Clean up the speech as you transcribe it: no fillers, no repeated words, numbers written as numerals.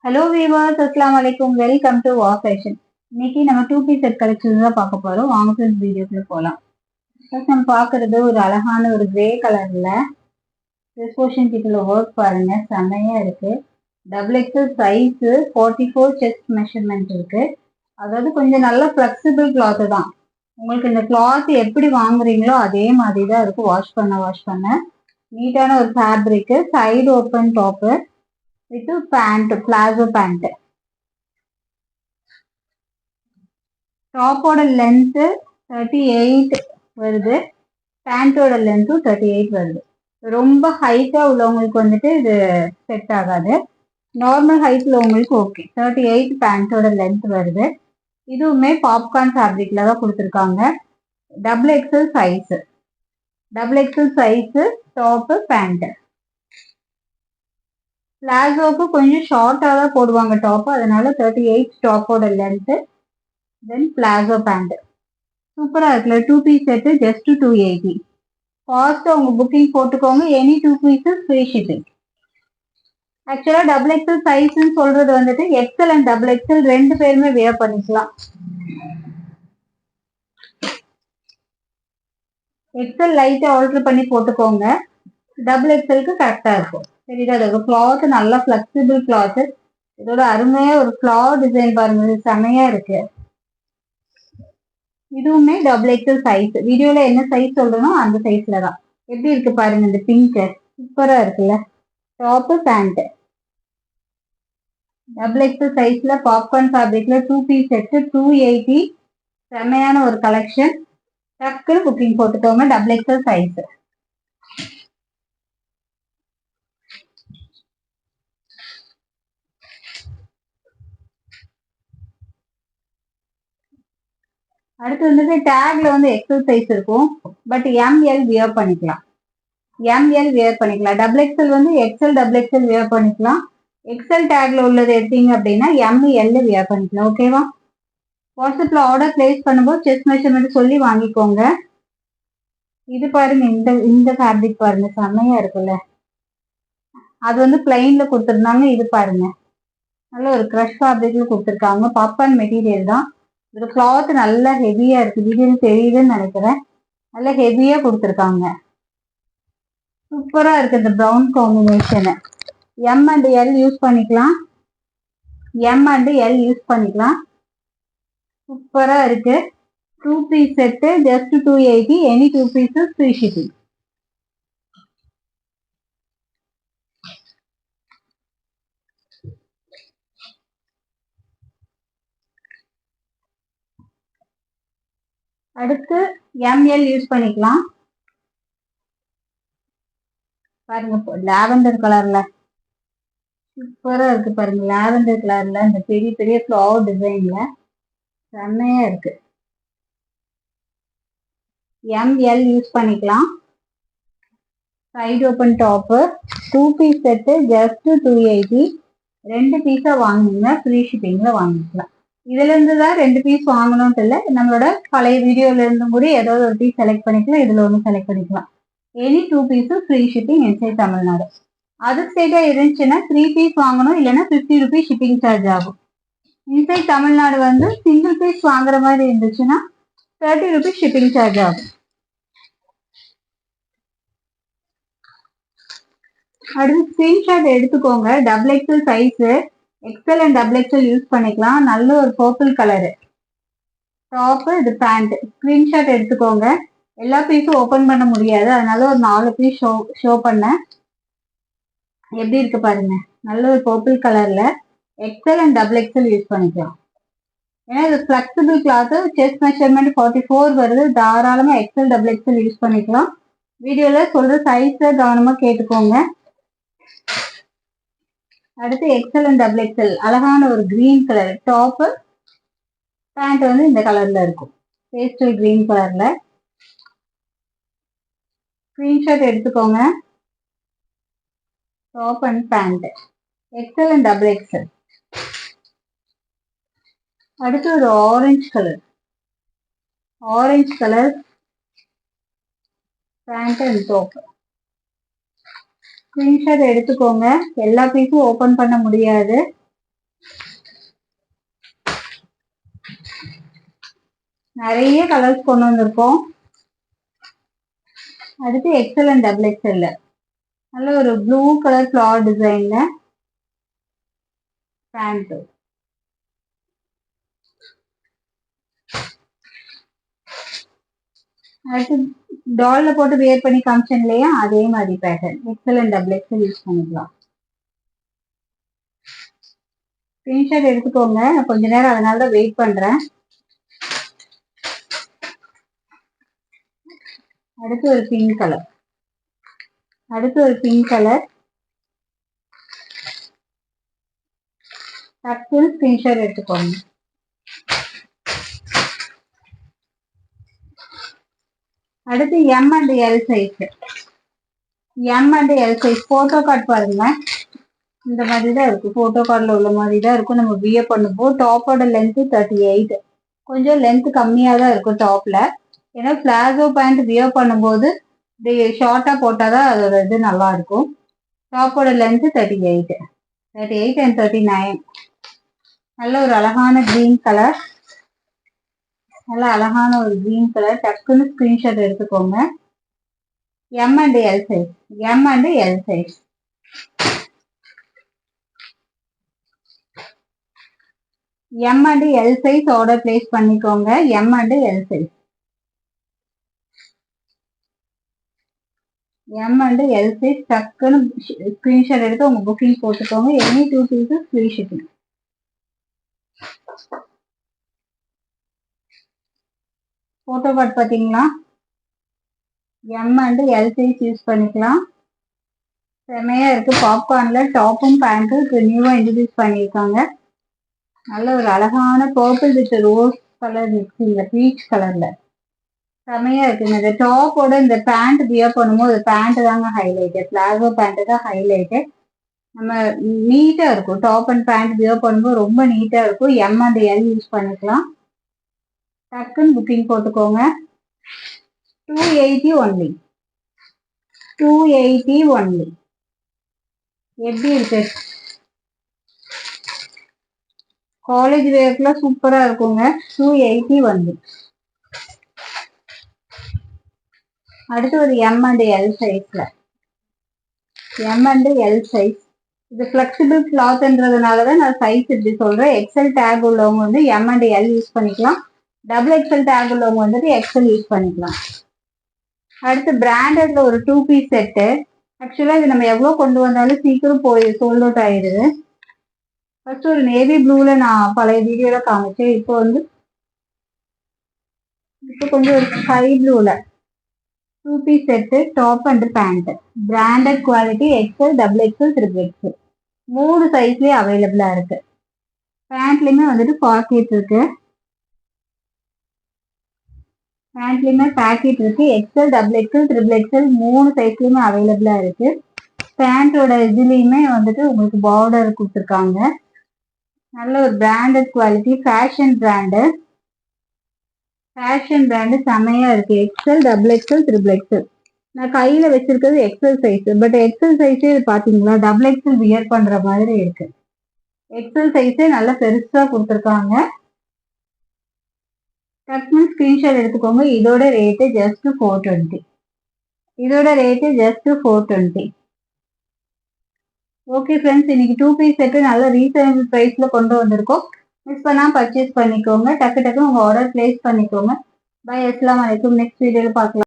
Hello viewers, அஸ்ஸலாமு அலைக்கும். Welcome to வா ஃபேஷன். இன்னைக்கு நம்ம 2 பீஸ் செட் கலெக்ஷன் தான் பார்க்க போறோம். வாங்க ஃப்ரெண்ட்ஸ், வீடியோக்குள்ள போகலாம். ஃபர்ஸ்ட் நம்ம பார்க்கறது ஒரு அழகான ஒரு கிரே கலர்ல ட்ரெஸ் போர்ஷன் கிட்ட ஒர்க் பாருங்க, செம்மையா இருக்கு. Double XL size 44 chest measurement இருக்கு. அதாவது கொஞ்சம் நல்ல ஃபிளெக்சிபிள் கிளாத் தான். உங்களுக்கு இந்த கிளாத் எப்படி வாங்குறீங்களோ அதே மாதிரி தான் இருக்கும். வாஷ் பண்ண நீட்டான ஒரு fabric. Side open top with pant, palazzo pant. டாப்போட லென்த் 38 வருது, பேண்டோட லென்த்தும் 38 வருது. ரொம்ப ஹைட்டா உள்ளவங்களுக்கு வந்துட்டு இது செட் ஆகாது. நார்மல் ஹைட்ல உங்களுக்கு ஓகே. 38 பேண்டோட லென்த் வருது. இதுவுமே பாப்கார்ன் ஃபேப்ரிக்ல தான் கொடுத்துருக்காங்க. Double XL size top pant. பிளாசோக்கு கொஞ்சம் ஷார்ட்டா தான் போடுவாங்க டாப், அதனால 38 டாப்போட லென்த், தென் பிளாசோ பேண்ட். சூப்பரா இருக்குல்ல. 2 பீஸ் செட்டு ஜஸ்ட் 280. ஃபாஸ்டா உங்க புக்கிங் போட்டுக்கோங்க. Any 2 pieces free shipping. ஆக்சுவலா டபுள் எக்ஸல் சைஸ்ன்னு சொல்றது வந்துட்டு எக்ஸல் அண்ட் டபுள் எக்ஸல் ரெண்டு பேருமே வியர் பண்ணிக்கலாம். எக்ஸல் லைட்டா ஆல்டர் பண்ணி போட்டுக்கோங்க, டபுள் எக்ஸலுக்கு கரெக்டா இருக்கும். சரிதா? அதோட கிளாத் நல்லா ஃபிளெக்சிபிள் கிளாத். இதோட அருமையா ஒரு ஃபிளவர் டிசைன் பாருங்க, செமையா இருக்கு. இதுவுமே டபுள் எக்ஸல் சைஸ். வீடியோல என்ன சைஸ் சொல்றனோ அந்த சைஸ்ல தான். எப்படி இருக்கு பாருங்க, இந்த பிங்க் சூப்பரா இருக்குல்ல. டாப் பேண்ட் டபுள் எக்ஸல் சைஸ்ல பாப்கார்ன் ஃபேப்ரிக்ல 2 பீஸ் செட்டு 280. செமையான ஒரு கலெக்ஷன். டக்குன்னு புக்கிங் போட்டுக்கோங்க. Double XL size. அடுத்து வந்துட்டு டேக்ல வந்து எக்ஸல் சைஸ் இருக்கும், பட் எம்எல் வியர் பண்ணிக்கலாம். டபுள் எக்ஸல் வந்து எக்ஸல் டபுள் எக்ஸல் வியர் பண்ணிக்கலாம். எக்ஸல் டேக்ல உள்ளது எடுத்தீங்க அப்படின்னா எம்எல் வியர் பண்ணிக்கலாம். ஓகேவா? வாட்ஸ்அப்ல ஆர்டர் பிளேஸ் பண்ணும்போது செஸ்ட் மெஷர்மெண்ட் சொல்லி வாங்கிக்கோங்க. இது பாருங்க, இந்த ஃபேப்ரிக் பாருங்க, செம்மையா இருக்குல்ல. அது வந்து பிளைன்ல கொடுத்துருந்தாங்க. இது பாருங்க, நல்ல ஒரு க்ரஷ் ஃபேப்ரிக்ல கொடுத்துருக்காங்க. பாப்கார்ன் மெட்டீரியல் தான். இது கிளாத் நல்லா ஹெவியா இருக்கு. வீடியோ தெரியுதுன்னு நினைக்கிறேன். நல்லா ஹெவியா கொடுத்துருக்காங்க. சூப்பரா இருக்கு இந்த brown combination. M and L use பண்ணிக்கலாம். சூப்பரா இருக்கு. 2 piece set just 280. Any 2 pieces free shipping. அடுத்து எம்எல் யூஸ் பண்ணிக்கலாம். பாருங்க, லாவெண்டர் கலர்ல சூப்பரா இருக்கு பாருங்க. லாவெண்டர் கலர்ல இந்த பெரிய பெரிய ஃப்ளவர் டிசைன்ல செம்மையா இருக்கு. எம்எல் யூஸ் பண்ணிக்கலாம். Side open top 2 piece set just 280. 2 பீஸா வாங்கினீங்கன்னா ஃப்ரீ ஷிப்பிங்ல வாங்கிக்கலாம். இதுல இருந்து தான் 2 பீஸ் வாங்கணும்னு இல்லை, நம்மளோட பழைய வீடியோல இருந்து கூட ஏதாவது ஒரு பீஸ் செலக்ட் பண்ணிக்கலாம். இதுல ஒன்று செலக்ட் பண்ணிக்கலாம். எனி 2 பீஸும் free shipping inside Tamil Nadu. Other ஸ்டேட்டா இருந்துச்சுன்னா 3 பீஸ் வாங்கணும், இல்லைன்னா 50 ருபீஸ் ஷிப்பிங் சார்ஜ் ஆகும். இன்சைட் தமிழ்நாடு வந்து சிங்கிள் பீஸ் வாங்குற மாதிரி இருந்துச்சுன்னா 30 ருபீஸ் ஷிப்பிங் சார்ஜ் ஆகும். அடுத்து ஸ்கிரீன்ஷாட் எடுத்துக்கோங்க. Double XL size, XL and double XL use பண்ணிக்கலாம். நல்ல ஒரு பர்பிள் கலரு டாப்பு, இது பேண்ட். ஸ்கிரீன்ஷாட் எடுத்துக்கோங்க. எல்லா பீஸும் ஓப்பன் பண்ண முடியாது, அதனால ஒரு 4 பீஸ் ஷோ பண்ணேன். எப்படி இருக்கு பாருங்க, நல்ல ஒரு பர்பிள் கலர்ல. XL and double XL use பண்ணிக்கலாம். ஏன்னா இது ஃபிளெக்சிபிள் கிளாத். செஸ்ட் மெஷர்மெண்ட் 44 வருது. தாராளமா எக்ஸல் டபுள் எக்ஸல் யூஸ் பண்ணிக்கலாம். வீடியோல சொல்ற சைஸை கவனமா கேட்டுக்கோங்க. அடுத்து எக்ஸல் அண்ட் டபுள் எக்ஸல் அழகான ஒரு கிரீன் கலர் டாப்பு, பேண்ட் வந்து இந்த கலர்ல இருக்கும், பேஸ்டல் கிரீன் கலர்ல. ஸ்கிரீன்ஷாட் எடுத்துக்கோங்க. Top and pant XL and double XL. அடுத்து ஒரு orange colour pant and top. Screenshot எடுத்துக்கோங்க. எல்லா பீஸும் ஓப்பன் பண்ண முடியாது, நிறைய கலர்ஸ் கொண்டு வந்திருக்கோம். அடுத்து எக்ஸல் அண்ட் டபுள் எக்ஸல் நல்ல ஒரு ப்ளூ கலர் ஃபிளவர் டிசைன்ல பேண்ட். அடுத்து டால்ல போட்டு வியர் பண்ணி காமிச்சேன் இல்லையா, அதே மாதிரி pattern XL and double XL use பண்ணிக்கலாம். ஸ்கிரீன்ஷாட் எடுத்துக்கோங்க. நான் கொஞ்ச நேரம் அதனால தான் வெயிட் பண்றேன். அடுத்து ஒரு பிங்க் கலர். டக்குன்னு ஸ்கிரீன்ஷாட் எடுத்துக்கோங்க. அடுத்து M and L size. Photo card பாருங்க, இந்த மாதிரி தான் இருக்கு. போட்டோ கார்டில் உள்ள மாதிரி தான் இருக்கும். நம்ம வியர் பண்ணும்போது டாப்போட லென்த்து 38, கொஞ்சம் லென்த் கம்மியாக தான் இருக்கும் டாப்ல. ஏன்னா பிளாசோ பேண்ட் வியர் பண்ணும்போது இப்படி ஷார்ட்டா போட்டாதான் அதோட இது நல்லா இருக்கும். டாப்போட லென்த் 38 அண்ட் 39. நல்ல ஒரு அழகான கிரீன் கலர். டக்குன்னு ஸ்கிரீன்ஷாட் எடுத்துக்கோங்க. M and L size. M and L size order place பண்ணிக்கோங்க. எம் அண்ட் எல் சைஸ் டக்குன்னு ஸ்கிரீன்ஷாட் எடுத்து உங்க புக்கிங் போட்டுக்கோங்க. Any 2 pieces free shipping. Photo card பார்த்தீங்களா? M and L size use பண்ணிக்கலாம். செமையா இருக்கு. பாப்கார்ன்ல டாப்பும் பேண்ட்டும் இப்போ நியூவா இன்ட்ரடியூஸ் பண்ணியிருக்காங்க. நல்ல ஒரு அழகான பர்பிள் வித் ரோஸ் கலர் மிக்சிங்ல பீச் கலர்ல செமையா இருக்குங்க. இந்த டாப்போட இந்த பேண்ட் வியர் பண்ணும்போது பேண்ட் தாங்க ஹைலைட்டு. பிளாசோ பேண்ட் தான் ஹைலைட்டு. நம்ம நீட்டா இருக்கும். டாப் அண்ட் பேண்ட் வியர் பண்ணும்போது ரொம்ப நீட்டா இருக்கும். எம் அண்ட் எல் யூஸ் பண்ணிக்கலாம். டக்குன்னு புக்கிங் போட்டுக்கோங்க. 280 ஒன்லி. எப்படி இருக்கு? காலேஜ் வேர்க்குலாம் சூப்பரா இருக்குங்க. 280 ஒன்லி. அடுத்து ஒரு எம் அண்ட் எல் சைஸ். இது ஃபிளெக்சிபிள் கிளாத்ன்றதுனாலதான் நான் சைஸ் இப்படி சொல்றேன். எக்ஸல் டேக் உள்ளவங்க வந்து எம் அண்ட் எல் யூஸ் பண்ணிக்கலாம். டபுள் எக்ஸல் டேக் உள்ளவங்க வந்துட்டு எக்ஸல் யூஸ் பண்ணிக்கலாம். அடுத்து பிராண்டட்ல ஒரு 2 பீஸ் செட்டு. ஆக்சுவலா இது நம்ம எவ்வளவு கொண்டு வந்தாலும் சீக்கிரம் போய் சோல்ட் அவுட் ஆயிடுது. ஃபர்ஸ்ட் ஒரு நேவி ப்ளூல நான் பழைய வீடியோல காமிச்சேன். இப்போ கொஞ்சம் ஒரு ஸ்கை ப்ளூல 2 piece set, top and pant. Branded quality XL, double XL, triple XL 3 சைஸ்லயே அவைலபிளா இருக்கு. பேண்ட்லயுமே வந்துட்டு பாக்கெட் இருக்கு. XL, double XL, triple XL 3 சைஸ்லயுமே அவைலபிளா இருக்கு. பேண்டோட இதுலயுமே வந்துட்டு உங்களுக்கு பார்டர் கொடுத்துருக்காங்க. நல்ல ஒரு பிராண்டட் குவாலிட்டி, ஃபேஷன் பிராண்டு செமையா இருக்கு. XL, double XL, triple XL. நான் கையில வச்சிருக்கிறது எக்ஸல் சைஸ். பட் எக்ஸல் சைஸே பாத்தீங்களா, டபுள் எக்ஸல் வியர் பண்ற மாதிரி இருக்கு. எக்ஸல் சைஸே நல்லா பெருசா கொடுத்துருக்காங்க. டக்குன்னு ஸ்கிரீன்ஷாட் எடுத்துக்கோங்க. இதோட ரேட்டு ஜஸ்ட் 420. ஓகே ஃப்ரெண்ட்ஸ், இன்னைக்கு 2 பீஸ் செட்டு நல்ல ரீசனபிள் பிரைஸ்ல கொண்டு வந்திருக்கோம். மிஸ் பண்ணாம பர்ச்சேஸ் பண்ணிக்கோங்க. டக்கு உங்க ஆர்டர் பிளேஸ் பண்ணிக்கோங்க. பை, அஸ்ஸலாமு அலைக்கும். நெக்ஸ்ட் வீடியோல பார்க்கலாம்.